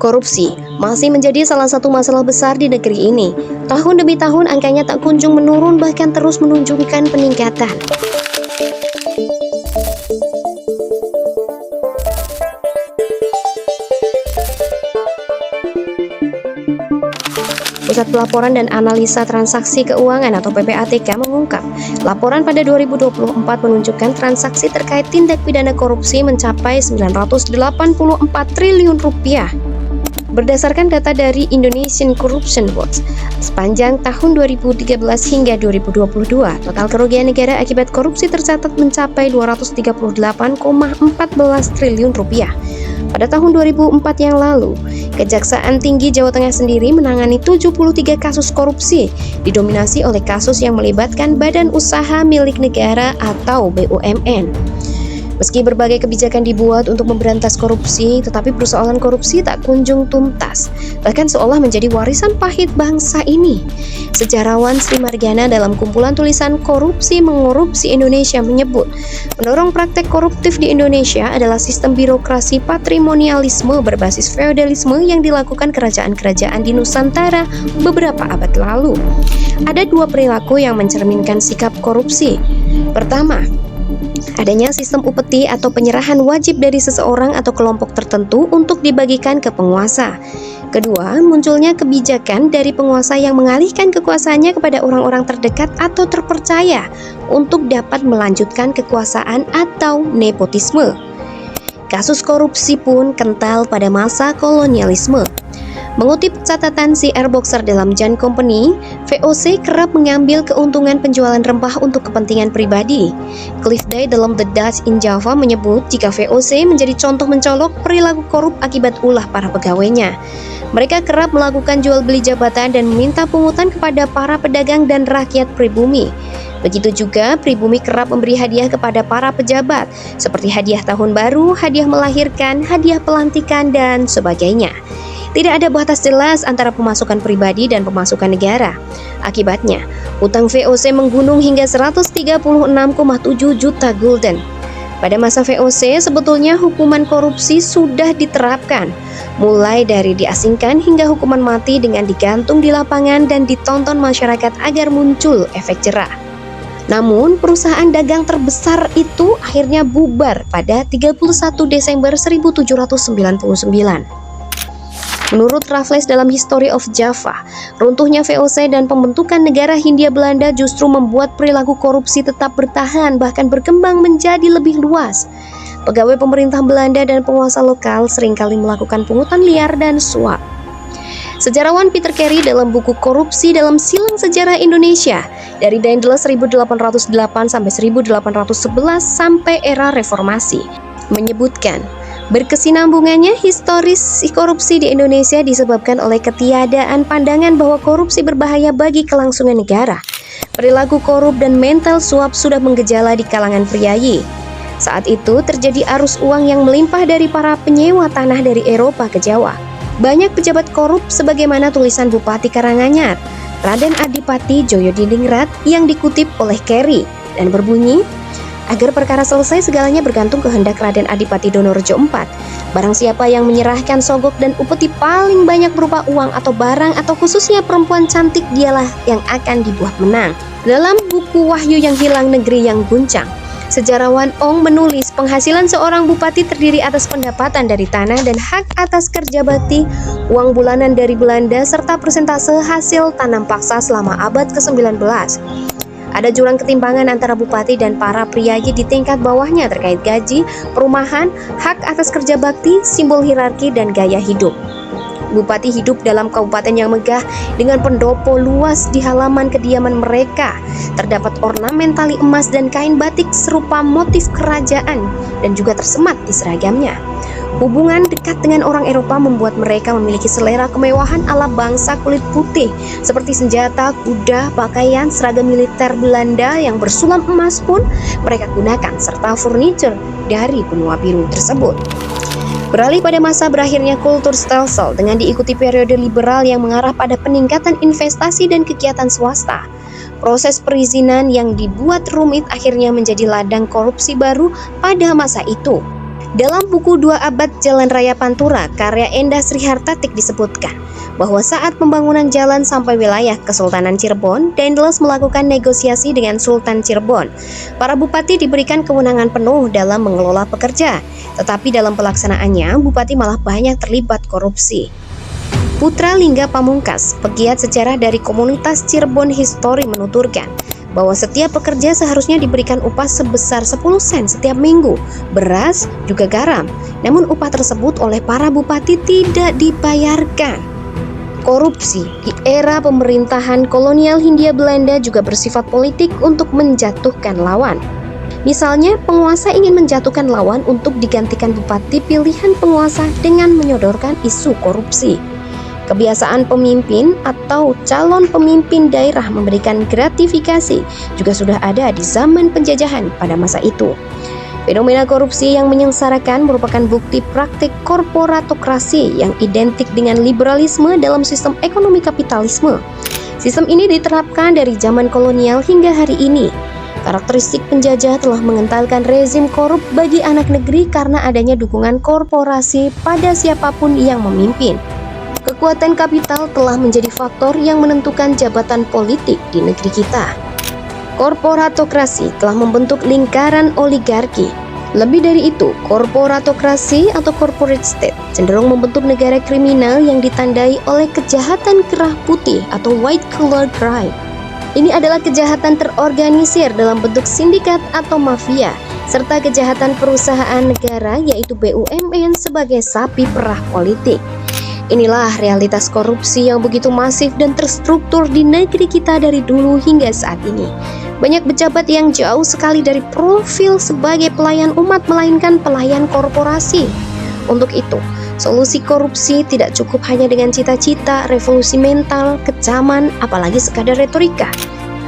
Korupsi masih menjadi salah satu masalah besar di negeri ini. Tahun demi tahun angkanya tak kunjung menurun, bahkan terus menunjukkan peningkatan. Pusat Pelaporan dan Analisa Transaksi Keuangan atau PPATK mengungkap, laporan pada 2024 menunjukkan transaksi terkait tindak pidana korupsi mencapai 984 triliun rupiah. Berdasarkan data dari Indonesian Corruption Watch, sepanjang tahun 2013 hingga 2022, total kerugian negara akibat korupsi tercatat mencapai 238,14 triliun rupiah. Pada tahun 2004 yang lalu, Kejaksaan Tinggi Jawa Tengah sendiri menangani 73 kasus korupsi, didominasi oleh kasus yang melibatkan badan usaha milik negara atau BUMN. Meski berbagai kebijakan dibuat untuk memberantas korupsi, tetapi persoalan korupsi tak kunjung tuntas, bahkan seolah menjadi warisan pahit bangsa ini. Sejarawan Sri Margana dalam kumpulan tulisan Korupsi Mengorupsi Indonesia menyebut, mendorong praktek koruptif di Indonesia adalah sistem birokrasi patrimonialisme berbasis feodalisme yang dilakukan kerajaan-kerajaan di Nusantara beberapa abad lalu. Ada dua perilaku yang mencerminkan sikap korupsi. Pertama, adanya sistem upeti atau penyerahan wajib dari seseorang atau kelompok tertentu untuk dibagikan ke penguasa. Kedua, munculnya kebijakan dari penguasa yang mengalihkan kekuasaannya kepada orang-orang terdekat atau terpercaya untuk dapat melanjutkan kekuasaan atau nepotisme. Kasus korupsi pun kental pada masa kolonialisme. Mengutip catatan C.R. Boxer dalam Jan Company, VOC kerap mengambil keuntungan penjualan rempah untuk kepentingan pribadi. Cliff Day dalam The Dutch in Java menyebut jika VOC menjadi contoh mencolok perilaku korup akibat ulah para pegawainya. Mereka kerap melakukan jual beli jabatan dan meminta pungutan kepada para pedagang dan rakyat pribumi. Begitu juga pribumi kerap memberi hadiah kepada para pejabat, seperti hadiah tahun baru, hadiah melahirkan, hadiah pelantikan, dan sebagainya. Tidak ada batas jelas antara pemasukan pribadi dan pemasukan negara. Akibatnya, utang VOC menggunung hingga 136,7 juta gulden. Pada masa VOC, sebetulnya hukuman korupsi sudah diterapkan, mulai dari diasingkan hingga hukuman mati dengan digantung di lapangan dan ditonton masyarakat agar muncul efek jerah. Namun, perusahaan dagang terbesar itu akhirnya bubar pada 31 Desember 1799. Menurut Raffles dalam History of Java, runtuhnya VOC dan pembentukan negara Hindia Belanda justru membuat perilaku korupsi tetap bertahan, bahkan berkembang menjadi lebih luas. Pegawai pemerintah Belanda dan penguasa lokal seringkali melakukan pungutan liar dan suap. Sejarawan Peter Carey dalam buku Korupsi dalam Silang Sejarah Indonesia dari Daendels 1808 sampai 1811 sampai era reformasi menyebutkan, berkesinambungannya historis korupsi di Indonesia disebabkan oleh ketiadaan pandangan bahwa korupsi berbahaya bagi kelangsungan negara. Perilaku korup dan mental suap sudah menggejala di kalangan priayi. Saat itu terjadi arus uang yang melimpah dari para penyewa tanah dari Eropa ke Jawa. Banyak pejabat korup sebagaimana tulisan Bupati Karanganyar, Raden Adipati Djosodiningrat yang dikutip oleh Carey dan berbunyi, agar perkara selesai segalanya bergantung kehendak Raden Adipati Donorejo IV. Barang siapa yang menyerahkan sogok dan upeti paling banyak berupa uang atau barang atau khususnya perempuan cantik, dialah yang akan dibuat menang. Dalam buku Wahyu yang Hilang Negeri yang Guncang, sejarawan Ong menulis penghasilan seorang bupati terdiri atas pendapatan dari tanah dan hak atas kerja bakti, uang bulanan dari Belanda, serta persentase hasil tanam paksa selama abad ke-19. Ada jurang ketimpangan antara bupati dan para priayi di tingkat bawahnya terkait gaji, perumahan, hak atas kerja bakti, simbol hierarki, dan gaya hidup. Bupati hidup dalam kabupaten yang megah dengan pendopo luas di halaman kediaman mereka. Terdapat ornamen tali emas dan kain batik serupa motif kerajaan dan juga tersemat di seragamnya. Hubungan dekat dengan orang Eropa membuat mereka memiliki selera kemewahan ala bangsa kulit putih, seperti senjata, kuda, pakaian, seragam militer Belanda yang bersulam emas pun mereka gunakan, serta furniture dari benua biru tersebut. Beralih pada masa berakhirnya kultur stelsel dengan diikuti periode liberal yang mengarah pada peningkatan investasi dan kegiatan swasta. Proses perizinan yang dibuat rumit akhirnya menjadi ladang korupsi baru pada masa itu. Dalam buku 2 Abad Jalan Raya Pantura, karya Endah Srihartatik disebutkan bahwa saat pembangunan jalan sampai wilayah Kesultanan Cirebon, Daendels melakukan negosiasi dengan Sultan Cirebon. Para bupati diberikan kewenangan penuh dalam mengelola pekerja, tetapi dalam pelaksanaannya, bupati malah banyak terlibat korupsi. Putra Lingga Pamungkas, pegiat sejarah dari komunitas Cirebon History menuturkan bahwa setiap pekerja seharusnya diberikan upah sebesar 10 sen setiap minggu, beras, juga garam. Namun upah tersebut oleh para bupati tidak dibayarkan. Korupsi di era pemerintahan kolonial Hindia Belanda juga bersifat politik untuk menjatuhkan lawan. Misalnya, penguasa ingin menjatuhkan lawan untuk digantikan bupati pilihan penguasa dengan menyodorkan isu korupsi. Kebiasaan pemimpin atau calon pemimpin daerah memberikan gratifikasi juga sudah ada di zaman penjajahan pada masa itu. Fenomena korupsi yang menyengsarakan merupakan bukti praktik korporatokrasi yang identik dengan liberalisme dalam sistem ekonomi kapitalisme. Sistem ini diterapkan dari zaman kolonial hingga hari ini. Karakteristik penjajah telah mengentalkan rezim korup bagi anak negeri karena adanya dukungan korporasi pada siapapun yang memimpin. Kekuatan kapital telah menjadi faktor yang menentukan jabatan politik di negeri kita. Korporatokrasi telah membentuk lingkaran oligarki. Lebih dari itu, korporatokrasi atau corporate state cenderung membentuk negara kriminal yang ditandai oleh kejahatan kerah putih atau white collar crime. Ini adalah kejahatan terorganisir dalam bentuk sindikat atau mafia, serta kejahatan perusahaan negara yaitu BUMN sebagai sapi perah politik. Inilah realitas korupsi yang begitu masif dan terstruktur di negeri kita dari dulu hingga saat ini. Banyak pejabat yang jauh sekali dari profil sebagai pelayan umat melainkan pelayan korporasi. Untuk itu, solusi korupsi tidak cukup hanya dengan cita-cita, revolusi mental, kecaman, apalagi sekadar retorika.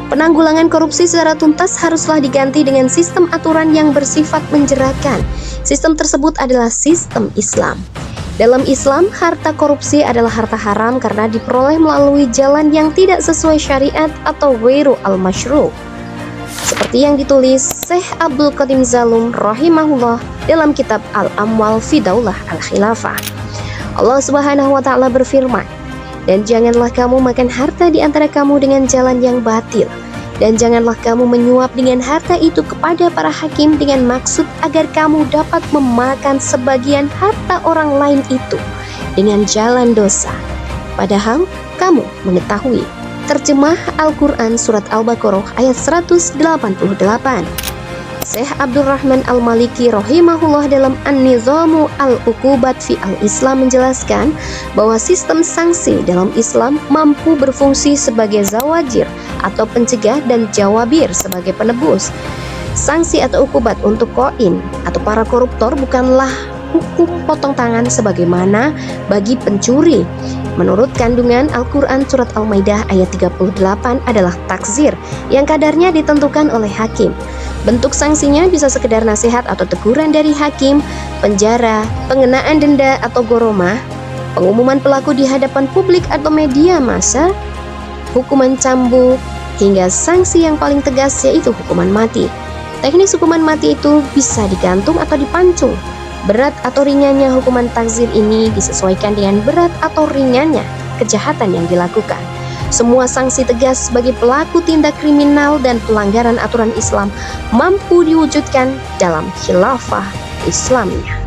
Penanggulangan korupsi secara tuntas haruslah diganti dengan sistem aturan yang bersifat menjerakan. Sistem tersebut adalah sistem Islam. Dalam Islam, harta korupsi adalah harta haram karena diperoleh melalui jalan yang tidak sesuai syariat atau ghairu al-masyru'. Seperti yang ditulis Syekh Abdul Qadim Zalum rahimahullah dalam kitab Al-Amwal fi Daulah Al-Khilafah. Allah Subhanahu wa taala berfirman, "Dan janganlah kamu makan harta di antara kamu dengan jalan yang batil. Dan janganlah kamu menyuap dengan harta itu kepada para hakim dengan maksud agar kamu dapat memakan sebagian harta orang lain itu dengan jalan dosa. Padahal kamu mengetahui." Terjemah Al-Quran Surat Al-Baqarah ayat 188. Syekh Abdurrahman Al-Maliki rahimahullah dalam An-Nizamu Al-Uqubat fi Al-Islam menjelaskan bahwa sistem sanksi dalam Islam mampu berfungsi sebagai zawajir atau pencegah dan jawabir sebagai penebus. Sanksi atau ukubat untuk koin atau para koruptor bukanlah hukum potong tangan sebagaimana bagi pencuri. Menurut kandungan Al-Quran Surat Al-Maidah ayat 38 adalah takzir yang kadarnya ditentukan oleh hakim. Bentuk sanksinya bisa sekedar nasihat atau teguran dari hakim, penjara, pengenaan denda atau goromah, pengumuman pelaku di hadapan publik atau media massa, hukuman cambuk, hingga sanksi yang paling tegas yaitu hukuman mati. Teknis hukuman mati itu bisa digantung atau dipancung. Berat atau ringannya hukuman takzir ini disesuaikan dengan berat atau ringannya kejahatan yang dilakukan. Semua sanksi tegas bagi pelaku tindak kriminal dan pelanggaran aturan Islam mampu diwujudkan dalam khilafah Islamiyah.